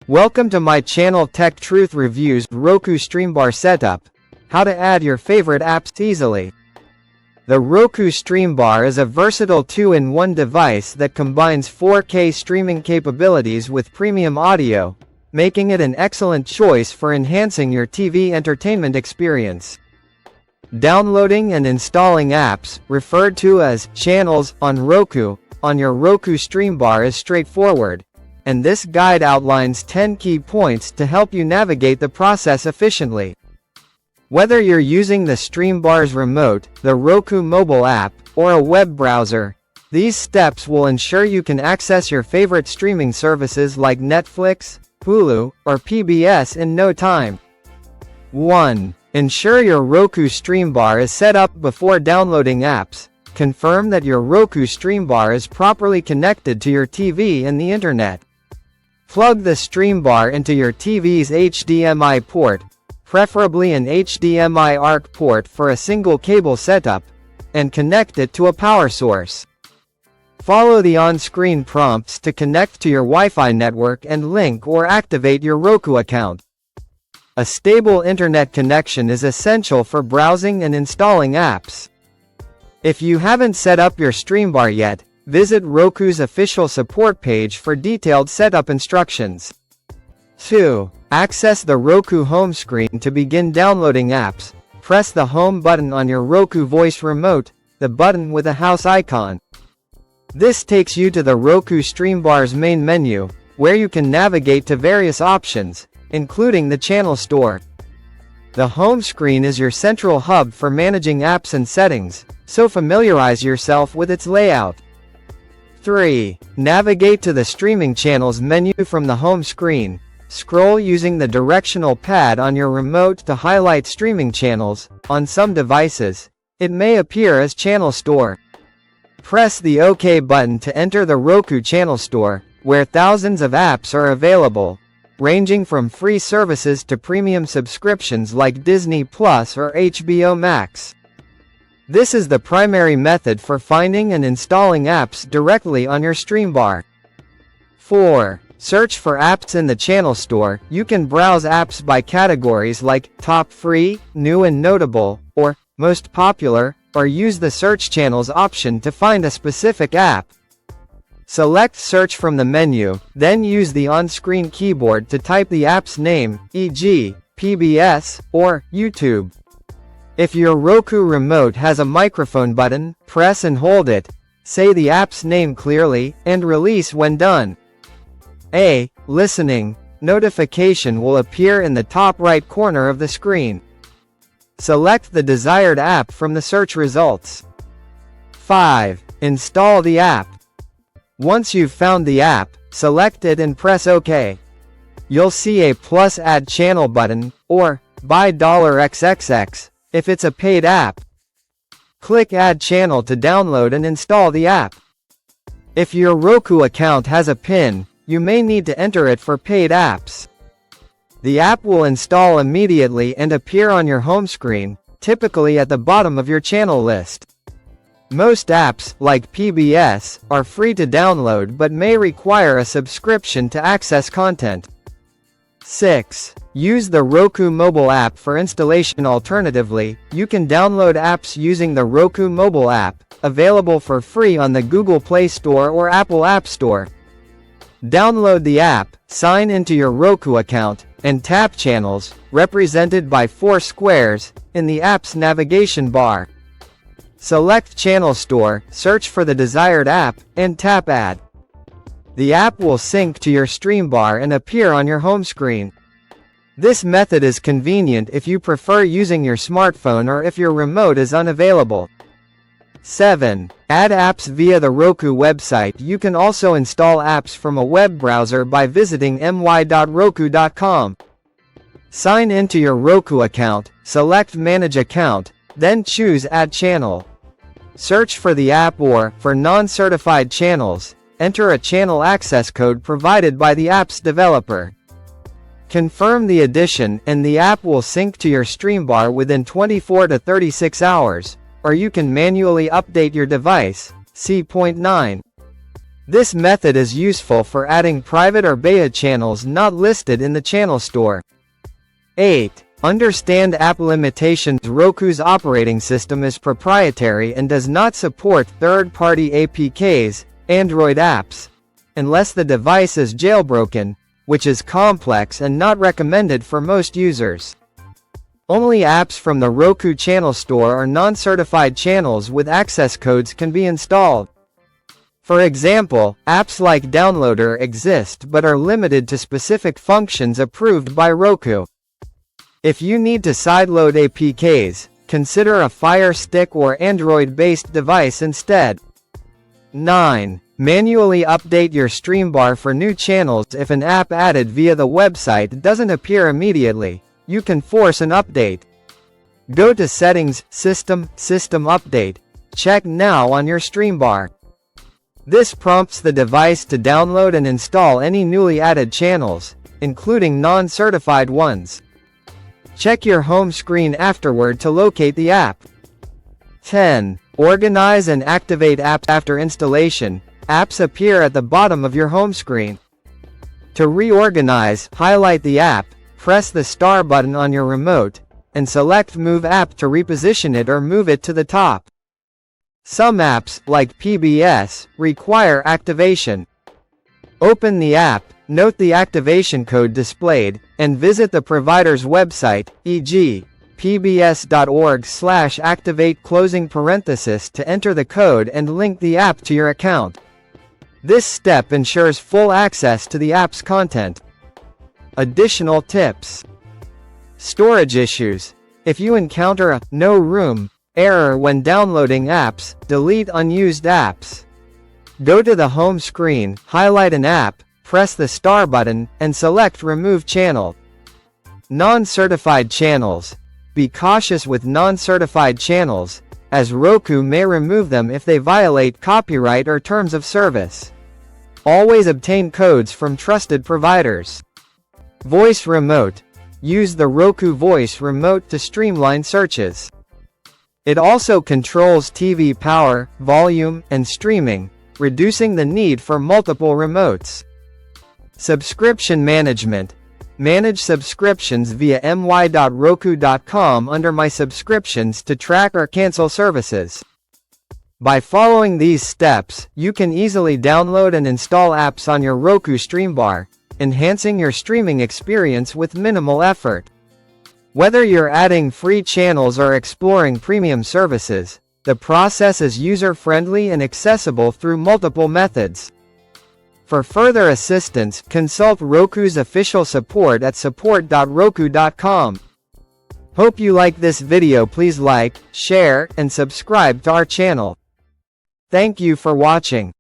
Welcome to my channel Tech Truth Reviews Roku Streambar Setup. How to add your favorite apps easily. The Roku Streambar is a versatile 2-in-1 device that combines 4K streaming capabilities with premium audio, making it an excellent choice for enhancing your TV entertainment experience. Downloading and installing apps, referred to as channels, on Roku, on your Roku Streambar is straightforward, and this guide outlines 10 key points to help you navigate the process efficiently. Whether you're using the Streambar's remote, the Roku mobile app, or a web browser, these steps will ensure you can access your favorite streaming services like Netflix, Hulu, or PBS in no time. 1. Ensure your Roku Streambar is set up before downloading apps. Confirm that your Roku Streambar is properly connected to your TV and the internet. Plug the Streambar into your TV's HDMI port, preferably an HDMI ARC port for a single cable setup, and connect it to a power source. Follow the on-screen prompts to connect to your Wi-Fi network and link or activate your Roku account. A stable internet connection is essential for browsing and installing apps. If you haven't set up your Streambar yet, visit Roku's official support page for detailed setup instructions. 2. Access the Roku home screen to begin downloading apps. Press the home button on your Roku voice remote, the button with a house icon. This takes you to the Roku Streambar's main menu, where you can navigate to various options, including the channel store. The home screen is your central hub for managing apps and settings, so familiarize yourself with its layout. 3. Navigate to the streaming channels menu from the home screen. Scroll using the directional pad on your remote to highlight streaming channels. On some devices, it may appear as Channel Store. Press the OK button to enter the Roku Channel Store, where thousands of apps are available, ranging from free services to premium subscriptions like Disney Plus or HBO Max. This is the primary method for finding and installing apps directly on your Streambar. 4. Search for apps in the channel store. You can browse apps by categories like Top Free, New and Notable, or Most Popular, or use the Search Channels option to find a specific app. Select Search from the menu, then use the on-screen keyboard to type the app's name, e.g., PBS, or YouTube. If your Roku remote has a microphone button, press and hold it, say the app's name clearly, and release when done. A listening notification will appear in the top right corner of the screen. Select the desired app from the search results. 5. Install the app. Once you've found the app, select it and press OK. You'll see a plus add channel button, or buy $XXX, if it's a paid app. Click Add Channel to download and install the app. If your Roku account has a PIN, you may need to enter it for paid apps. The app will install immediately and appear on your home screen, typically at the bottom of your channel list. Most apps, like PBS, are free to download but may require a subscription to access content. 6. Use the Roku mobile app for installation. Alternatively, you can download apps using the Roku mobile app, available for free on the Google Play Store or Apple App Store. Download the app, sign into your Roku account, and tap Channels, represented by 4 squares, in the app's navigation bar. Select Channel Store, search for the desired app, and tap Add. The app will sync to your Streambar and appear on your home screen. This method is convenient if you prefer using your smartphone or if your remote is unavailable. 7. Add apps via the Roku website. You can also install apps from a web browser by visiting my.roku.com. Sign into your Roku account, select Manage Account, then choose Add Channel. Search for the app or, for non-certified channels, enter a channel access code provided by the app's developer. Confirm the addition, and the app will sync to your Streambar within 24 to 36 hours, or you can manually update your device. See point 9. This method is useful for adding private or beta channels not listed in the channel store. 8. Understand app limitations. Roku's operating system is proprietary and does not support third-party APKs, Android apps, unless the device is jailbroken, which is complex and not recommended for most users. Only apps from the Roku Channel Store or non-certified channels with access codes can be installed. For example, apps like Downloader exist but are limited to specific functions approved by Roku. If you need to sideload APKs, consider a Fire Stick or Android-based device instead. 9. Manually update your Streambar for new channels. If an app added via the website doesn't appear immediately, you can force an update. Go to Settings, System Update. Check Now on your Streambar. This prompts the device to download and install any newly added channels, including non-certified ones. Check your home screen afterward to locate the app. 10. Organize and activate apps. After installation, apps appear at the bottom of your home screen. To reorganize, highlight the app, press the star button on your remote, and select Move App to reposition it or move it to the top. Some apps, like PBS, require activation. Open the app, note the activation code displayed, and visit the provider's website, e.g., pbs.org/activate to enter the code and link the app to your account. This step ensures full access to the app's content. Additional tips. Storage issues. If you encounter a "no room" error when downloading apps, delete unused apps. Go to the home screen, highlight an app, press the star button, and select Remove Channel. Non-certified channels. Be cautious with non-certified channels, as Roku may remove them if they violate copyright or terms of service. Always obtain codes from trusted providers. Voice Remote. Use the Roku Voice Remote to streamline searches. It also controls TV power, volume, and streaming, reducing the need for multiple remotes. Subscription management. Manage subscriptions via my.roku.com under My Subscriptions to track or cancel services. By following these steps, you can easily download and install apps on your Roku Streambar, enhancing your streaming experience with minimal effort. Whether you're adding free channels or exploring premium services, the process is user-friendly and accessible through multiple methods. For further assistance, consult Roku's official support at support.roku.com. Hope you like this video. Please like, share, and subscribe to our channel. Thank you for watching.